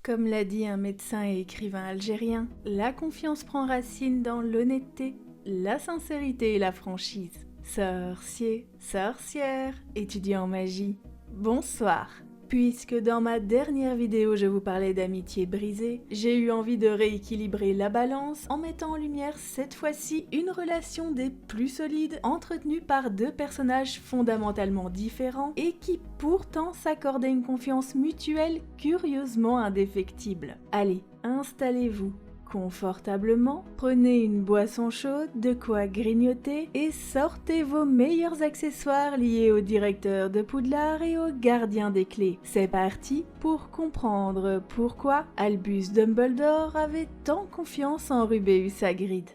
Comme l'a dit un médecin et écrivain algérien, la confiance prend racine dans l'honnêteté, la sincérité et la franchise. Sorcier, sorcière, étudiant en magie, bonsoir. Puisque dans ma dernière vidéo je vous parlais d'amitié brisée, j'ai eu envie de rééquilibrer la balance en mettant en lumière cette fois-ci une relation des plus solides entretenue par deux personnages fondamentalement différents et qui pourtant s'accordaient une confiance mutuelle curieusement indéfectible. Allez, installez-vous confortablement, prenez une boisson chaude, de quoi grignoter et sortez vos meilleurs accessoires liés au directeur de Poudlard et au gardien des clés. C'est parti pour comprendre pourquoi Albus Dumbledore avait tant confiance en Rubeus Hagrid.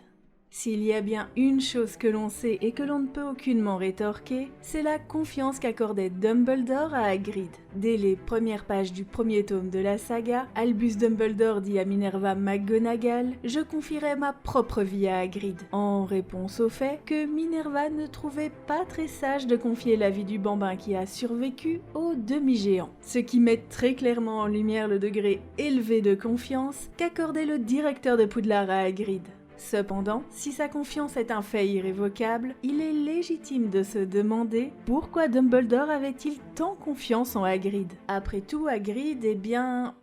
S'il y a bien une chose que l'on sait et que l'on ne peut aucunement rétorquer, c'est la confiance qu'accordait Dumbledore à Hagrid. Dès les premières pages du premier tome de la saga, Albus Dumbledore dit à Minerva McGonagall « Je confierai ma propre vie à Hagrid », en réponse au fait que Minerva ne trouvait pas très sage de confier la vie du bambin qui a survécu au demi-géant. Ce qui met très clairement en lumière le degré élevé de confiance qu'accordait le directeur de Poudlard à Hagrid. Cependant, si sa confiance est un fait irrévocable, il est légitime de se demander pourquoi Dumbledore avait-il tant confiance en Hagrid. Après tout, Hagrid,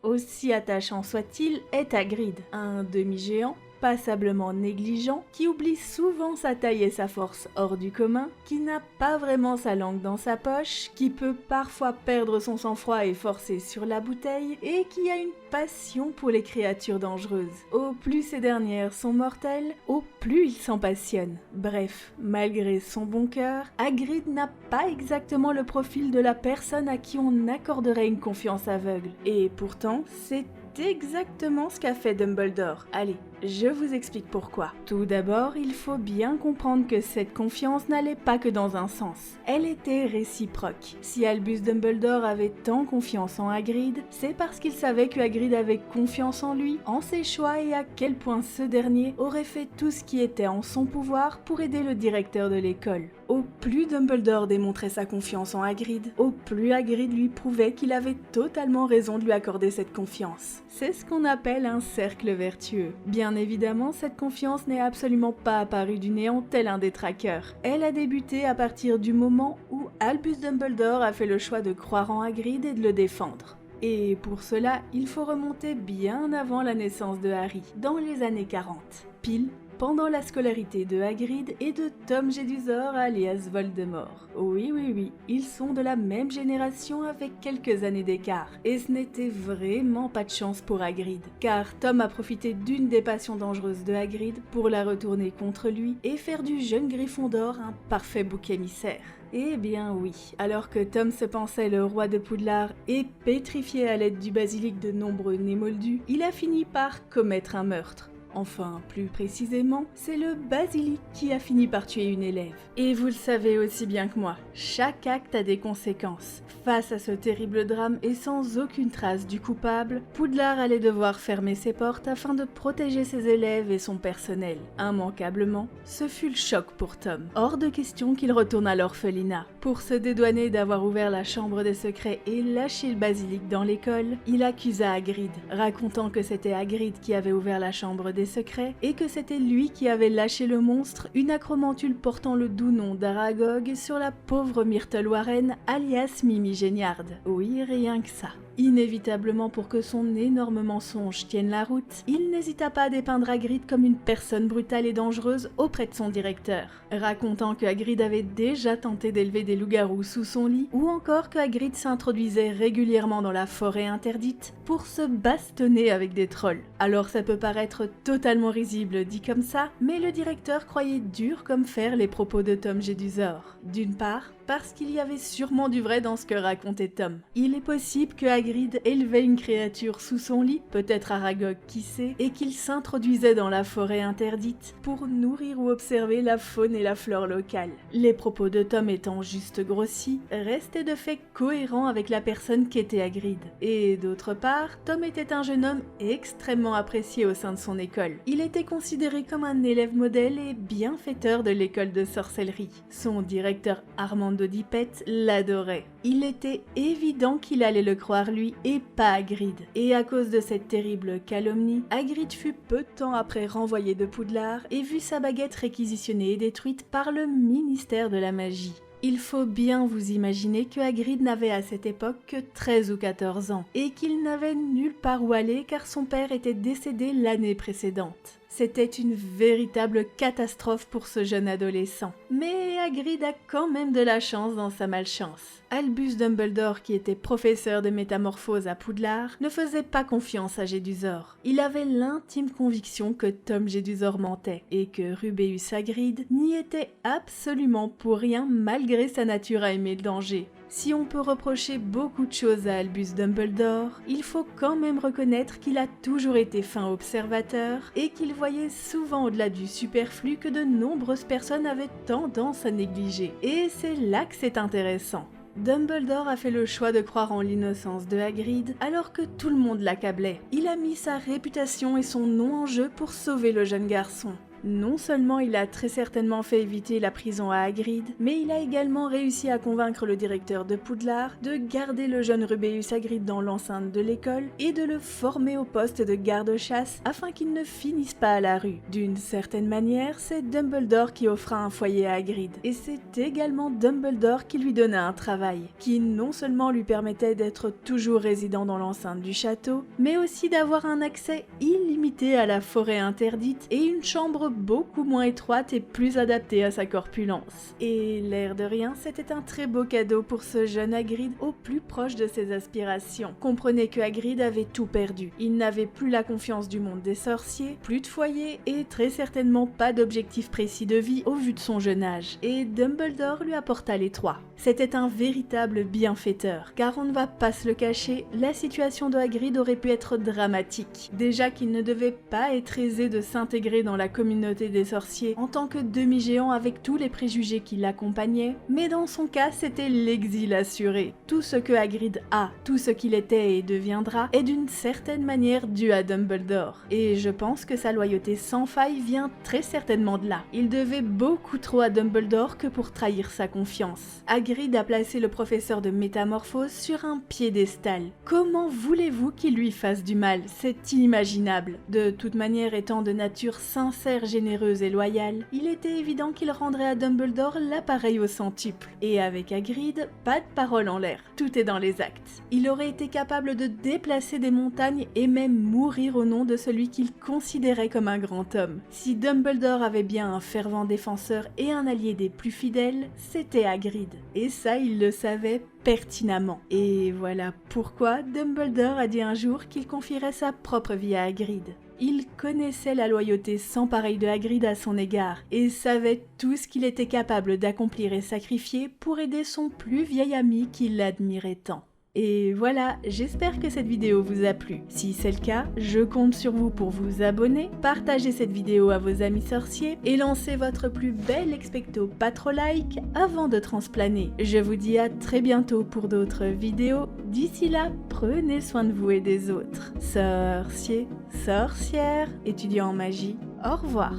aussi attachant soit-il, est Hagrid, un demi-géant passablement négligent, qui oublie souvent sa taille et sa force hors du commun, qui n'a pas vraiment sa langue dans sa poche, qui peut parfois perdre son sang-froid et forcer sur la bouteille, et qui a une passion pour les créatures dangereuses. Au plus ces dernières sont mortelles, au plus il s'en passionne. Bref, malgré son bon cœur, Hagrid n'a pas exactement le profil de la personne à qui on accorderait une confiance aveugle. Et pourtant, c'est exactement ce qu'a fait Dumbledore. Allez, je vous explique pourquoi. Tout d'abord, il faut bien comprendre que cette confiance n'allait pas que dans un sens. Elle était réciproque. Si Albus Dumbledore avait tant confiance en Hagrid, c'est parce qu'il savait que Hagrid avait confiance en lui, en ses choix et à quel point ce dernier aurait fait tout ce qui était en son pouvoir pour aider le directeur de l'école. Au plus Dumbledore démontrait sa confiance en Hagrid, au plus Hagrid lui prouvait qu'il avait totalement raison de lui accorder cette confiance. C'est ce qu'on appelle un cercle vertueux. Bien évidemment, cette confiance n'est absolument pas apparue du néant tel un détraqueur. Elle a débuté à partir du moment où Albus Dumbledore a fait le choix de croire en Hagrid et de le défendre. Et pour cela, il faut remonter bien avant la naissance de Harry, dans les années 40, pile pendant la scolarité de Hagrid et de Tom Jedusor alias Voldemort. Oui, ils sont de la même génération avec quelques années d'écart. Et ce n'était vraiment pas de chance pour Hagrid, car Tom a profité d'une des passions dangereuses de Hagrid pour la retourner contre lui et faire du jeune Gryffondor un parfait bouc émissaire. Eh bien oui, alors que Tom se pensait le roi de Poudlard et pétrifié à l'aide du basilic de nombreux nez moldus, il a fini par commettre un meurtre. Enfin, plus précisément, c'est le basilic qui a fini par tuer une élève. Et vous le savez aussi bien que moi, chaque acte a des conséquences. Face à ce terrible drame et sans aucune trace du coupable, Poudlard allait devoir fermer ses portes afin de protéger ses élèves et son personnel. Immanquablement, ce fut le choc pour Tom. Hors de question qu'il retourne à l'orphelinat. Pour se dédouaner d'avoir ouvert la chambre des secrets et lâché le basilic dans l'école, il accusa Hagrid, racontant que c'était Hagrid qui avait ouvert la chambre des secrets et que c'était lui qui avait lâché le monstre, une acromantule portant le doux nom d'Aragog, sur la pauvre Myrtle Warren alias Mimi Géniard. Oui, rien que ça. Inévitablement, pour que son énorme mensonge tienne la route, il n'hésita pas à dépeindre Hagrid comme une personne brutale et dangereuse auprès de son directeur, racontant que Hagrid avait déjà tenté d'élever des loups-garous sous son lit, ou encore que Hagrid s'introduisait régulièrement dans la forêt interdite pour se bastonner avec des trolls. Alors ça peut paraître totalement risible dit comme ça, mais le directeur croyait dur comme fer les propos de Tom Jedusor. D'une part, parce qu'il y avait sûrement du vrai dans ce que racontait Tom. Il est possible que Hagrid élevait une créature sous son lit, peut-être Aragog qui sait, et qu'il s'introduisait dans la forêt interdite pour nourrir ou observer la faune et la flore locale. Les propos de Tom étant juste grossis, restaient de fait cohérents avec la personne qu'était Hagrid. Et d'autre part, Tom était un jeune homme extrêmement apprécié au sein de son école. Il était considéré comme un élève modèle et bienfaiteur de l'école de sorcellerie. Son directeur Armand d'Odipette l'adorait. Il était évident qu'il allait le croire lui et pas Hagrid. Et à cause de cette terrible calomnie, Hagrid fut peu de temps après renvoyé de Poudlard et vit sa baguette réquisitionnée et détruite par le ministère de la magie. Il faut bien vous imaginer que Hagrid n'avait à cette époque que 13 ou 14 ans et qu'il n'avait nulle part où aller car son père était décédé l'année précédente. C'était une véritable catastrophe pour ce jeune adolescent. Mais Hagrid a quand même de la chance dans sa malchance. Albus Dumbledore, qui était professeur de métamorphose à Poudlard, ne faisait pas confiance à Jedusor. Il avait l'intime conviction que Tom Jedusor mentait et que Rubeus Hagrid n'y était absolument pour rien malgré sa nature à aimer le danger. Si on peut reprocher beaucoup de choses à Albus Dumbledore, il faut quand même reconnaître qu'il a toujours été fin observateur et qu'il voyait souvent au-delà du superflu que de nombreuses personnes avaient tendance à négliger. Et c'est là que c'est intéressant. Dumbledore a fait le choix de croire en l'innocence de Hagrid alors que tout le monde l'accablait. Il a mis sa réputation et son nom en jeu pour sauver le jeune garçon. Non seulement il a très certainement fait éviter la prison à Hagrid, mais il a également réussi à convaincre le directeur de Poudlard de garder le jeune Rubeus Hagrid dans l'enceinte de l'école et de le former au poste de garde-chasse afin qu'il ne finisse pas à la rue. D'une certaine manière, c'est Dumbledore qui offra un foyer à Hagrid, et c'est également Dumbledore qui lui donna un travail, qui non seulement lui permettait d'être toujours résident dans l'enceinte du château, mais aussi d'avoir un accès illimité à la forêt interdite et une chambre beaucoup moins étroite et plus adaptée à sa corpulence. Et l'air de rien, c'était un très beau cadeau pour ce jeune Hagrid au plus proche de ses aspirations. Comprenez que Hagrid avait tout perdu. Il n'avait plus la confiance du monde des sorciers, plus de foyer et très certainement pas d'objectif précis de vie au vu de son jeune âge. Et Dumbledore lui apporta les trois. C'était un véritable bienfaiteur, car on ne va pas se le cacher, la situation de Hagrid aurait pu être dramatique. Déjà qu'il ne devait pas être aisé de s'intégrer dans la communauté des sorciers en tant que demi-géant avec tous les préjugés qui l'accompagnaient, mais dans son cas c'était l'exil assuré. Tout ce que Hagrid a, tout ce qu'il était et deviendra est d'une certaine manière dû à Dumbledore. Et je pense que sa loyauté sans faille vient très certainement de là. Il devait beaucoup trop à Dumbledore que pour trahir sa confiance. Hagrid a placé le professeur de métamorphose sur un piédestal. Comment voulez-vous qu'il lui fasse du mal? C'est inimaginable. De toute manière, étant de nature sincère, généreuse et loyale, il était évident qu'il rendrait à Dumbledore l'appareil au centuple. Et avec Hagrid, pas de parole en l'air, tout est dans les actes. Il aurait été capable de déplacer des montagnes et même mourir au nom de celui qu'il considérait comme un grand homme. Si Dumbledore avait bien un fervent défenseur et un allié des plus fidèles, c'était Hagrid. Et ça, il le savait pertinemment. Et voilà pourquoi Dumbledore a dit un jour qu'il confierait sa propre vie à Hagrid. Il connaissait la loyauté sans pareil de Hagrid à son égard et savait tout ce qu'il était capable d'accomplir et sacrifier pour aider son plus vieil ami qui l'admirait tant. Et voilà, j'espère que cette vidéo vous a plu. Si c'est le cas, je compte sur vous pour vous abonner, partager cette vidéo à vos amis sorciers et lancer votre plus bel expecto patro-like avant de transplaner. Je vous dis à très bientôt pour d'autres vidéos. D'ici là, prenez soin de vous et des autres. Sorciers, sorcières, étudiants en magie, au revoir.